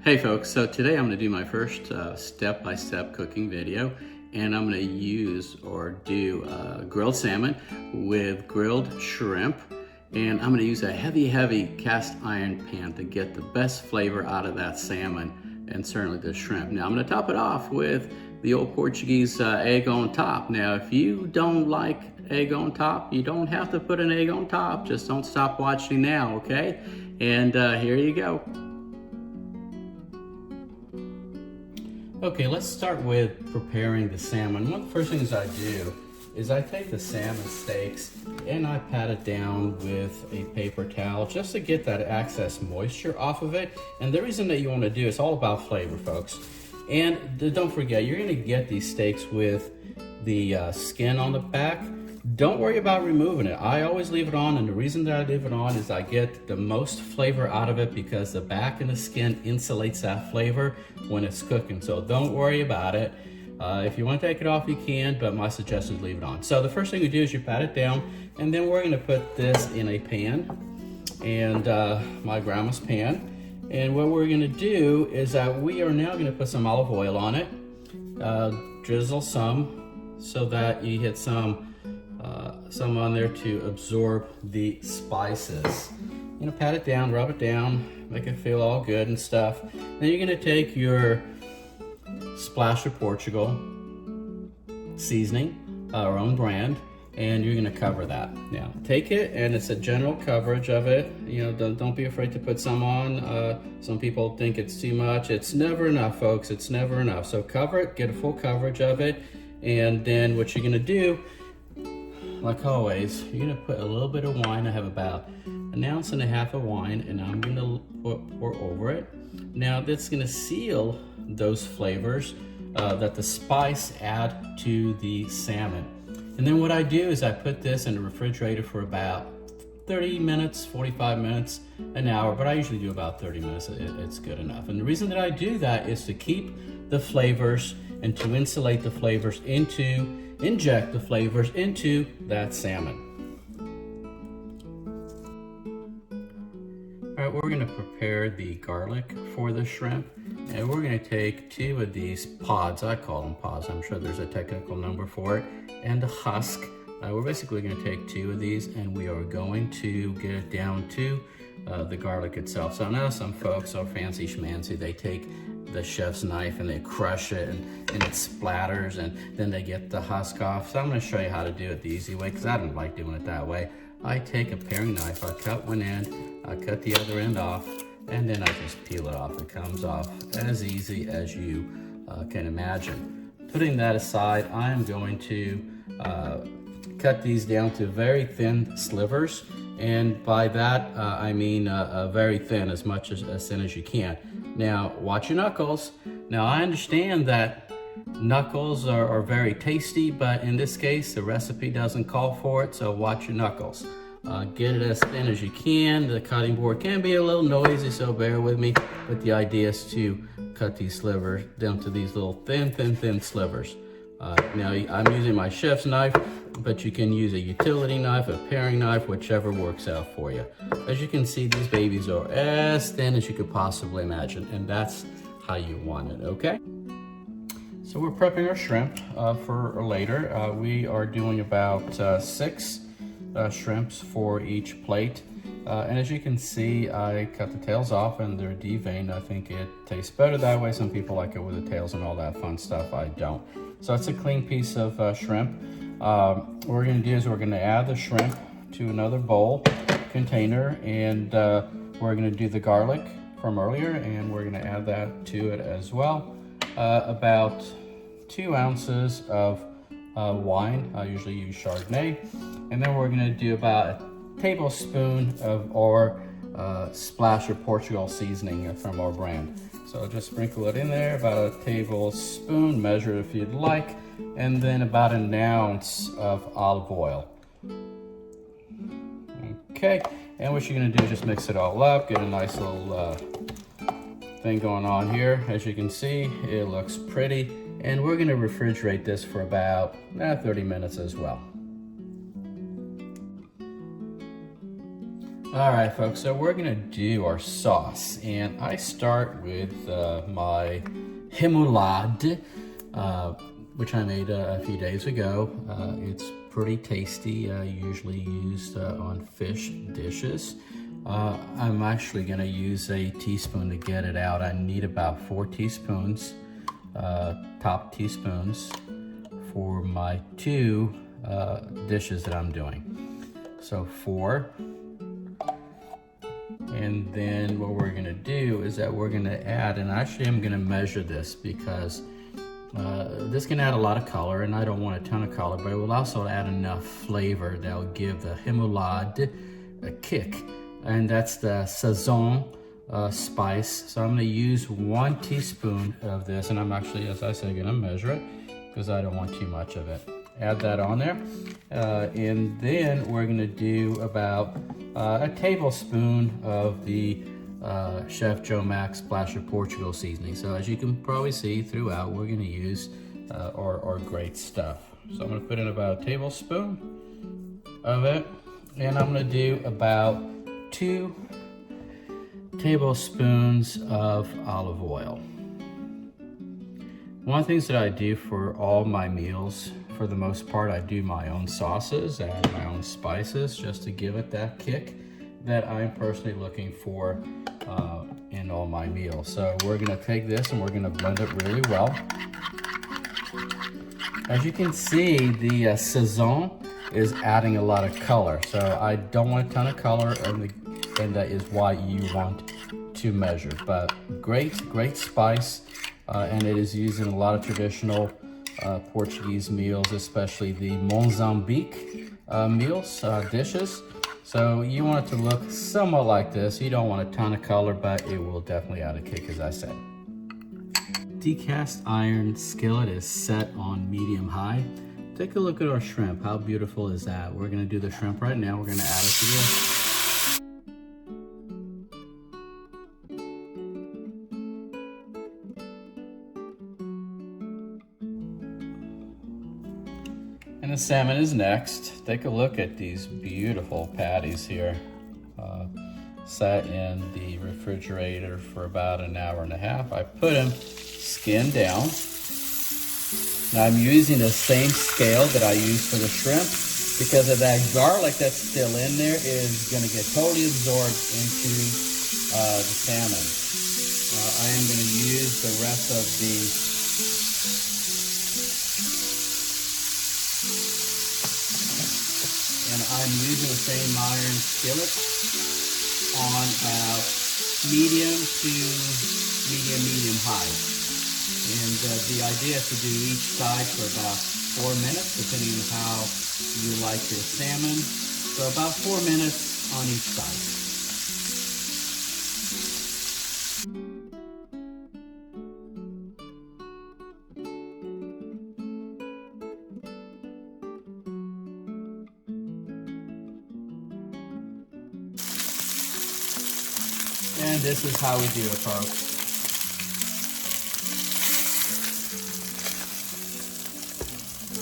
Hey folks, so today I'm going to do my first step-by-step cooking video, and I'm going to use or do grilled salmon with grilled shrimp, and I'm going to use a heavy cast iron pan to get the best flavor out of that salmon and certainly the shrimp. Now I'm going to top it off with the old Portuguese egg on top. Now if you don't like egg on top, you don't have to put an egg on top, just don't stop watching now, okay? And here you go. Okay, let's start with preparing the salmon. One of the first things I do is I take the salmon steaks and I pat it down with a paper towel just to get that excess moisture off of it. And the reason that you want to do it's all about flavor, folks. And don't forget, you're going to get these steaks with the skin on the back. Don't worry about removing it. I always leave it on, and the reason that I leave it on is I get the most flavor out of it because the back and the skin insulates that flavor when it's cooking. So don't worry about it. If you want to take it off, you can, but my suggestion is leave it on. So the first thing we do is you pat it down, and then we're going to put this in a pan, and my grandma's pan. And what we're going to do is that we are now going to put some olive oil on it, drizzle some so that you get some on there to absorb the spices. You know, pat it down, rub it down, make it feel all good and stuff. Then you're gonna take your splash of Portugal seasoning, our own brand, and you're gonna cover that. Now, take it, and it's a general coverage of it. You know, don't be afraid to put some on. Some people think it's too much. It's never enough, folks. It's never enough. So cover it, get a full coverage of it, and then what you're gonna do, like always, you're gonna put a little bit of wine. I have about 1.5 ounces of wine, and I'm gonna pour over it. Now that's gonna seal those flavors that the spice add to the salmon. And then what I do is I put this in the refrigerator for about 30 minutes, 45 minutes, an hour, but I usually do about 30 minutes. It's good enough. And the reason that I do that is to keep the flavors and to insulate the flavors inject the flavors into that salmon. All right, we're gonna prepare the garlic for the shrimp, and we're gonna take 2 of these pods. I call them pods, I'm sure there's a technical number for it, and a husk. We're basically gonna take 2 of these, and we are going to get it down to the garlic itself. So now some folks are fancy schmancy, they take the chef's knife and they crush it and it splatters, and then they get the husk off. So I'm going to show you how to do it the easy way, because I don't like doing it that way. I take a paring knife, I cut one end, I cut the other end off, and then I just peel it off. It comes off as easy as you can imagine. Putting that aside, I am going to cut these down to very thin slivers, and by that I mean very thin, as much as thin as you can. Now, watch your knuckles. Now, I understand that knuckles are very tasty, but in this case, the recipe doesn't call for it, so watch your knuckles. Get it as thin as you can. The cutting board can be a little noisy, so bear with me, but the idea is to cut these slivers down to these little thin slivers. Now, I'm using my chef's knife, but you can use a utility knife, a paring knife, whichever works out for you. As you can see, these babies are as thin as you could possibly imagine, and that's how you want it, okay? So we're prepping our shrimp for later. We are doing about 6 shrimps for each plate. And as you can see, I cut the tails off and they're deveined. I think it tastes better that way. Some people like it with the tails and all that fun stuff. I don't. So it's a clean piece of shrimp. What we're going to do is we're going to add the shrimp to another bowl container, and we're going to do the garlic from earlier, and we're going to add that to it as well. About 2 ounces of wine. I usually use Chardonnay, and then we're going to do about a tablespoon of our splash of Portugal seasoning from our brand. So just sprinkle it in there, about a tablespoon, measure if you'd like, and then about 1 ounce of olive oil. Okay, and what you're gonna do is just mix it all up, get a nice little thing going on here. As you can see, it looks pretty, and we're gonna refrigerate this for about 30 minutes as well. All right, folks, so we're gonna do our sauce, and I start with my Remoulade, which I made a few days ago. It's pretty tasty, usually used on fish dishes. I'm actually gonna use a teaspoon to get it out. I need about 4 teaspoons, top teaspoons, for my 2 dishes that I'm doing. So 4. And then what we're gonna do is that we're gonna add, and actually I'm gonna measure this because this can add a lot of color, and I don't want a ton of color, but it will also add enough flavor that will give the Remoulade a kick. And that's the Sazon spice. So I'm gonna use 1 teaspoon of this, and I'm actually, as I said, gonna measure it because I don't want too much of it. Add that on there. And then we're gonna do about a tablespoon of the Chef Joe Max Splash of Portugal seasoning. So as you can probably see throughout, we're gonna use our great stuff. So I'm gonna put in about a tablespoon of it, and I'm gonna do about 2 tablespoons of olive oil. One of the things that I do for all my meals, for the most part, I do my own sauces and my own spices just to give it that kick that I'm personally looking for in all my meals. So we're gonna take this and we're gonna blend it really well. As you can see, the Sazon is adding a lot of color. So I don't want a ton of color, and that is why you want to measure. But great spice, and it is used in a lot of traditional Portuguese meals, especially the Mozambique meals, dishes. So you want it to look somewhat like this. You don't want a ton of color, but it will definitely add a kick, as I said. Decast iron skillet is set on medium high. Take a look at our shrimp. How beautiful is that? We're gonna do the shrimp right now. We're gonna add it to this. And the salmon is next. Take a look at these beautiful patties here. Sat in the refrigerator for about an hour and a half. I put them skin down. Now I'm using the same scale that I use for the shrimp because of that garlic that's still in there is gonna get totally absorbed into the salmon. I am gonna use the rest of the and I'm using the same iron skillet on about medium to medium high. And the idea is to do each side for about 4 minutes, depending on how you like your salmon. So about 4 minutes on each side. And this is how we do it, folks.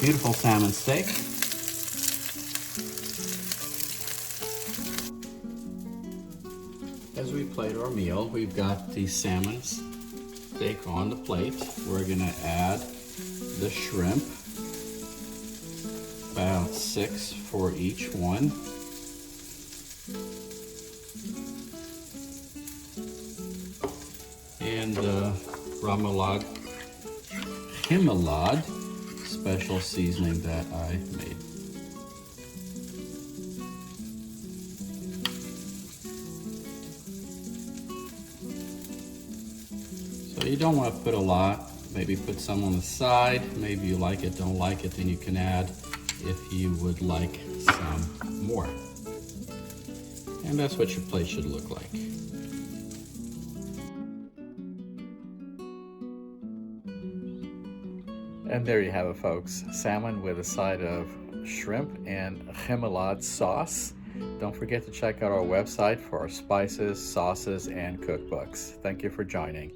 Beautiful salmon steak. As we plate our meal, we've got the salmon steak on the plate. We're gonna add the shrimp, about 6 for each one. And Remoulade special seasoning that I made. So you don't want to put a lot, maybe put some on the side. Maybe you like it, don't like it, then you can add if you would like some more. And that's what your plate should look like. And there you have it, folks. Salmon with a side of shrimp and Remoulade sauce. Don't forget to check out our website for our spices, sauces, and cookbooks. Thank you for joining.